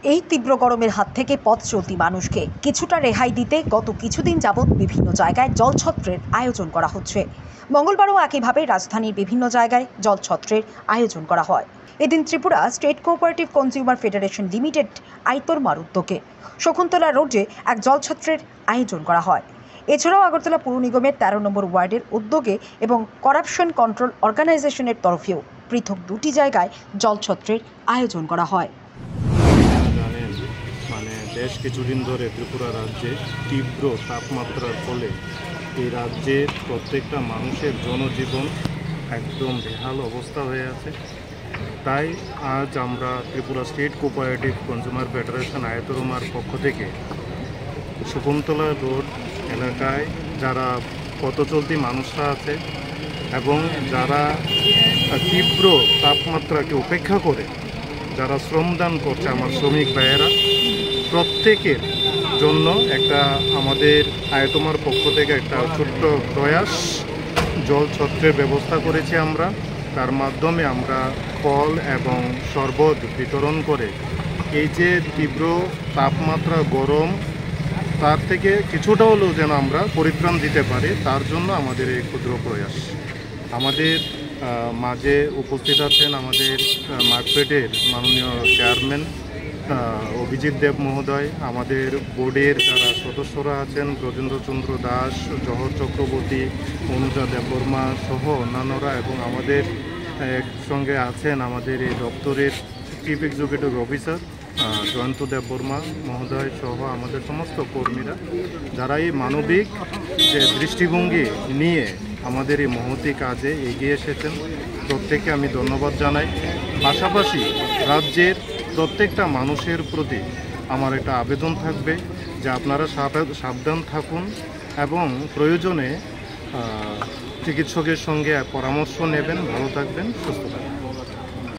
এই তীব্র গরমের হাত থেকে পথ চলতি মানুষকে কিছুটা রেহাই দিতে গত কিছুদিন যাবৎ বিভিন্ন জায়গায় জলছত্রের আয়োজন করা হচ্ছে। মঙ্গলবারও একইভাবে রাজধানীর বিভিন্ন জায়গায় জলছত্রের আয়োজন করা হয়। এদিন Tripura State Cooperative Consumer Federation Limited আইতরমার উদ্যোগে শকুন্তলা রোডে এক জলছত্রের আয়োজন করা হয়। এছাড়াও আগরতলা পুর নিগমের 13 নম্বর ওয়ার্ডের উদ্যোগে এবং করাপশন কন্ট্রোল অর্গানাইজেশনের তরফেও পৃথক দুটি জায়গায় জলছত্রের আয়োজন করা হয়। বেশ কিছুদিন ধরে ত্রিপুরা রাজ্যে তীব্র তাপমাত্রার ফলে এই রাজ্যের প্রত্যেকটা মানুষের জনজীবন একদম বেহাল অবস্থা হয়ে আছে। তাই আজ আমরা Tripura State Cooperative Consumer Federation আয়তরমার পক্ষ থেকে শকুন্তলা রোড এলাকায় যারা পথচলতি মানুষরা আছে এবং যারা তীব্র তাপমাত্রাকে উপেক্ষা করে যারা শ্রমদান করছে আমার শ্রমিক ভাইয়েরা, প্রত্যেকের জন্য একটা আমাদের আয়তমার পক্ষ থেকে একটা ছোট্ট প্রয়াস জলছত্রের ব্যবস্থা করেছি আমরা। তার মাধ্যমে আমরা ফল এবং শরবত বিতরণ করে এই যে তীব্র তাপমাত্রা গরম তার থেকে কিছুটা হলেও যেন আমরা পরিত্রাণ দিতে পারি, তার জন্য আমাদের এই ক্ষুদ্র প্রয়াস। আমাদের মাঝে উপস্থিত আছেন আমাদের মার্কফেডের মাননীয় চেয়ারম্যান অভিজিৎ দেব মহোদয়, আমাদের বোর্ডের যারা সদস্যরা আছেন ব্রজেন্দ্রচন্দ্র দাস, জহর চক্রবর্তী, অনুজা দেববর্মা সহ অন্যান্যরা, এবং আমাদের একসঙ্গে আছেন আমাদের এই দপ্তরের chief executive officer Jayanta Debbarma মহোদয় সহ আমাদের সমস্ত কর্মীরা, যারা এই মানবিক যে দৃষ্টিভঙ্গি নিয়ে আমাদের এই মহতি কাজে এগিয়ে এসেছেন, প্রত্যেককে আমি ধন্যবাদ জানাই। পাশাপাশি রাজ্যের প্রত্যেকটা মানুষের প্রতি আমার একটা আবেদন থাকবে যে আপনারা সাবধান থাকুন এবং প্রয়োজনে চিকিৎসকের সঙ্গে পরামর্শ নেবেন। ভালো থাকবেন, সুস্থ থাকবেন।